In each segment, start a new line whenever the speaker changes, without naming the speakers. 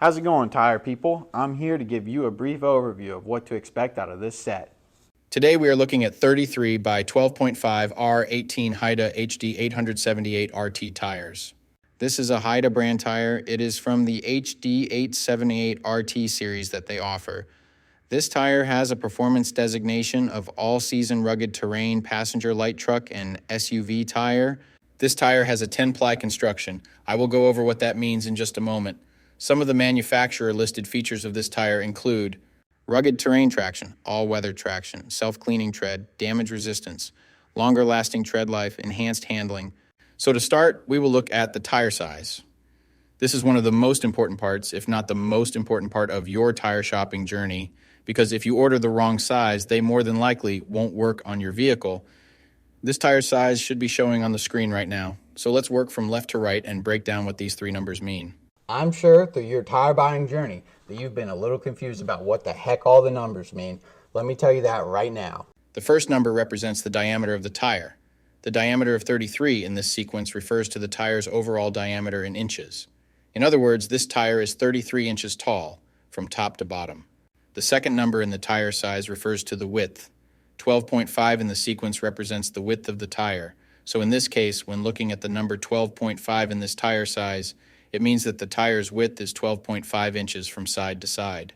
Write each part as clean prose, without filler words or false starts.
How's it going, tire people? I'm here to give you a brief overview of what to expect out of this set.
Today we are looking at 33 by 12.5 R18 Haida Hd878 RT tires. This is a Haida brand tire. It is from the Hd878 RT series that they offer. This tire has a performance designation of all-season rugged terrain passenger light truck and SUV tire. This tire has a 10-ply construction. I will go over what that means in just a moment. Some of the manufacturer listed features of this tire include rugged terrain traction, all-weather traction, self-cleaning tread, damage resistance, longer lasting tread life, enhanced handling. So to start, we will look at the tire size. This is one of the most important parts, if not the most important part of your tire shopping journey, because if you order the wrong size, they more than likely won't work on your vehicle. This tire size should be showing on the screen right now. So let's work from left to right and break down what these three numbers mean.
I'm sure through your tire buying journey that you've been a little confused about what the heck all the numbers mean. Let me tell you that right now.
The first number represents the diameter of the tire. The diameter of 33 in this sequence refers to the tire's overall diameter in inches. In other words, this tire is 33 inches tall, from top to bottom. The second number in the tire size refers to the width. 12.5 in the sequence represents the width of the tire. So in this case, when looking at the number 12.5 in this tire size, it means that the tire's width is 12.5 inches from side to side.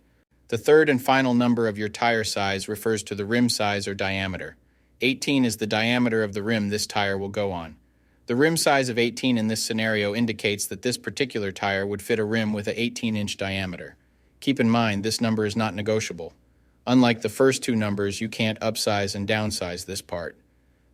The third and final number of your tire size refers to the rim size or diameter. 18 is the diameter of the rim this tire will go on. The rim size of 18 in this scenario indicates that this particular tire would fit a rim with an 18-inch diameter. Keep in mind, this number is not negotiable. Unlike the first two numbers, you can't upsize and downsize this part.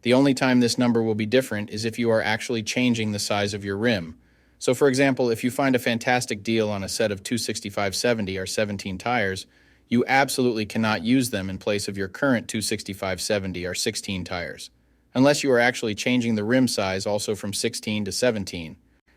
The only time this number will be different is if you are actually changing the size of your rim. So for example, if you find a fantastic deal on a set of 265/70 R17 tires, you absolutely cannot use them in place of your current 265/70 R16 tires, unless you are actually changing the rim size also from 16 to 17.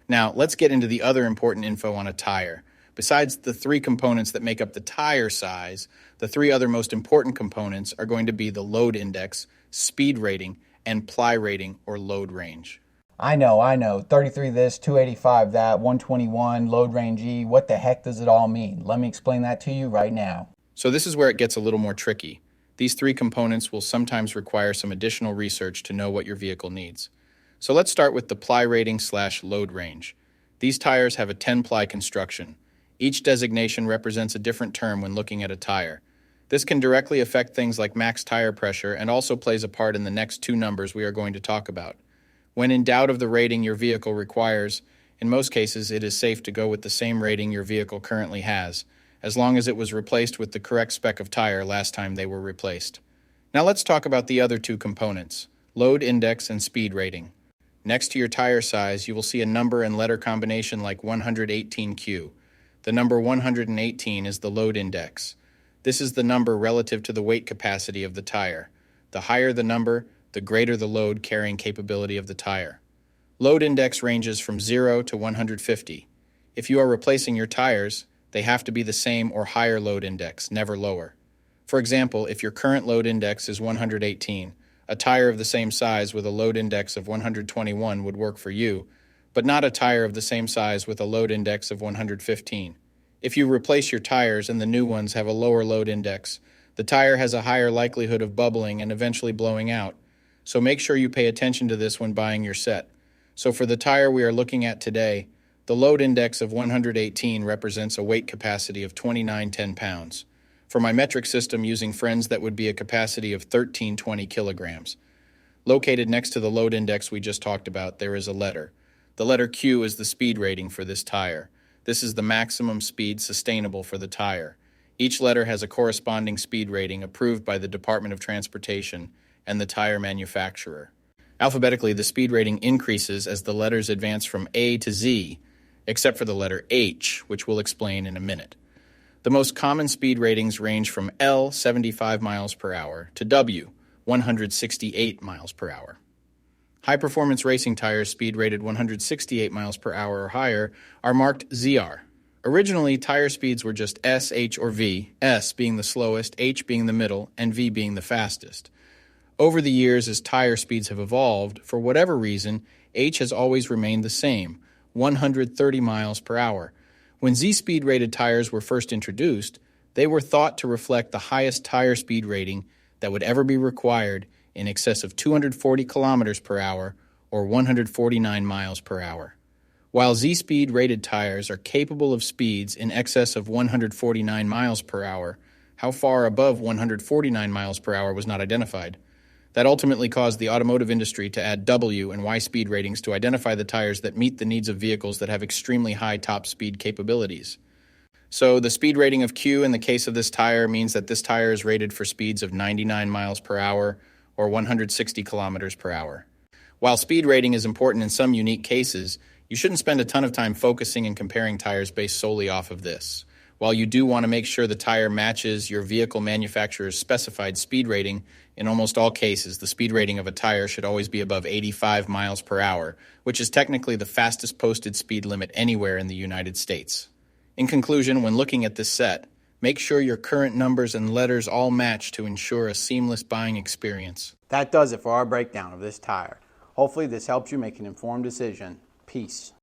Now, let's get into the other important info on a tire. Besides the three components that make up the tire size, the three other most important components are going to be the load index, speed rating, and ply rating or load range.
I know. 33 this, 285 that, 121, load range E. What the heck does it all mean? Let me explain that to you right now.
So this is where it gets a little more tricky. These three components will sometimes require some additional research to know what your vehicle needs. So let's start with the ply rating / load range. These tires have a 10-ply construction. Each designation represents a different term when looking at a tire. This can directly affect things like max tire pressure and also plays a part in the next two numbers we are going to talk about. When in doubt of the rating your vehicle requires, in most cases it is safe to go with the same rating your vehicle currently has, as long as it was replaced with the correct spec of tire last time they were replaced. Now let's talk about the other two components, load index and speed rating. Next to your tire size, you will see a number and letter combination like 118Q. The number 118 is the load index. This is the number relative to the weight capacity of the tire. The higher the number, the greater the load carrying capability of the tire. Load index ranges from 0 to 150. If you are replacing your tires, they have to be the same or higher load index, never lower. For example, if your current load index is 118, a tire of the same size with a load index of 121 would work for you, but not a tire of the same size with a load index of 115. If you replace your tires and the new ones have a lower load index, the tire has a higher likelihood of bubbling and eventually blowing out. So make sure you pay attention to this when buying your set. So for the tire we are looking at today, the load index of 118 represents a weight capacity of 2910 pounds. For my metric system using friends, that would be a capacity of 1320 kilograms. Located next to the load index we just talked about, there is a letter. The letter Q is the speed rating for this tire. This is the maximum speed sustainable for the tire. Each letter has a corresponding speed rating approved by the Department of Transportation and the tire manufacturer. Alphabetically, the speed rating increases as the letters advance from A to Z, except for the letter H, which we'll explain in a minute. The most common speed ratings range from L, 75 miles per hour, to W, 168 miles per hour. High-performance racing tires speed rated 168 miles per hour or higher are marked ZR. Originally, tire speeds were just S, H, or V, S being the slowest, H being the middle, and V being the fastest. Over the years, as tire speeds have evolved, for whatever reason, H has always remained the same, 130 miles per hour. When Z-Speed rated tires were first introduced, they were thought to reflect the highest tire speed rating that would ever be required in excess of 240 kilometers per hour or 149 miles per hour. While Z-Speed rated tires are capable of speeds in excess of 149 miles per hour, how far above 149 miles per hour was not identified. That ultimately caused the automotive industry to add W and Y speed ratings to identify the tires that meet the needs of vehicles that have extremely high top speed capabilities. So the speed rating of Q in the case of this tire means that this tire is rated for speeds of 99 miles per hour or 160 kilometers per hour. While speed rating is important in some unique cases, you shouldn't spend a ton of time focusing and comparing tires based solely off of this. While you do want to make sure the tire matches your vehicle manufacturer's specified speed rating, in almost all cases, the speed rating of a tire should always be above 85 miles per hour, which is technically the fastest posted speed limit anywhere in the United States. In conclusion, when looking at this set, make sure your current numbers and letters all match to ensure a seamless buying experience.
That does it for our breakdown of this tire. Hopefully this helps you make an informed decision. Peace.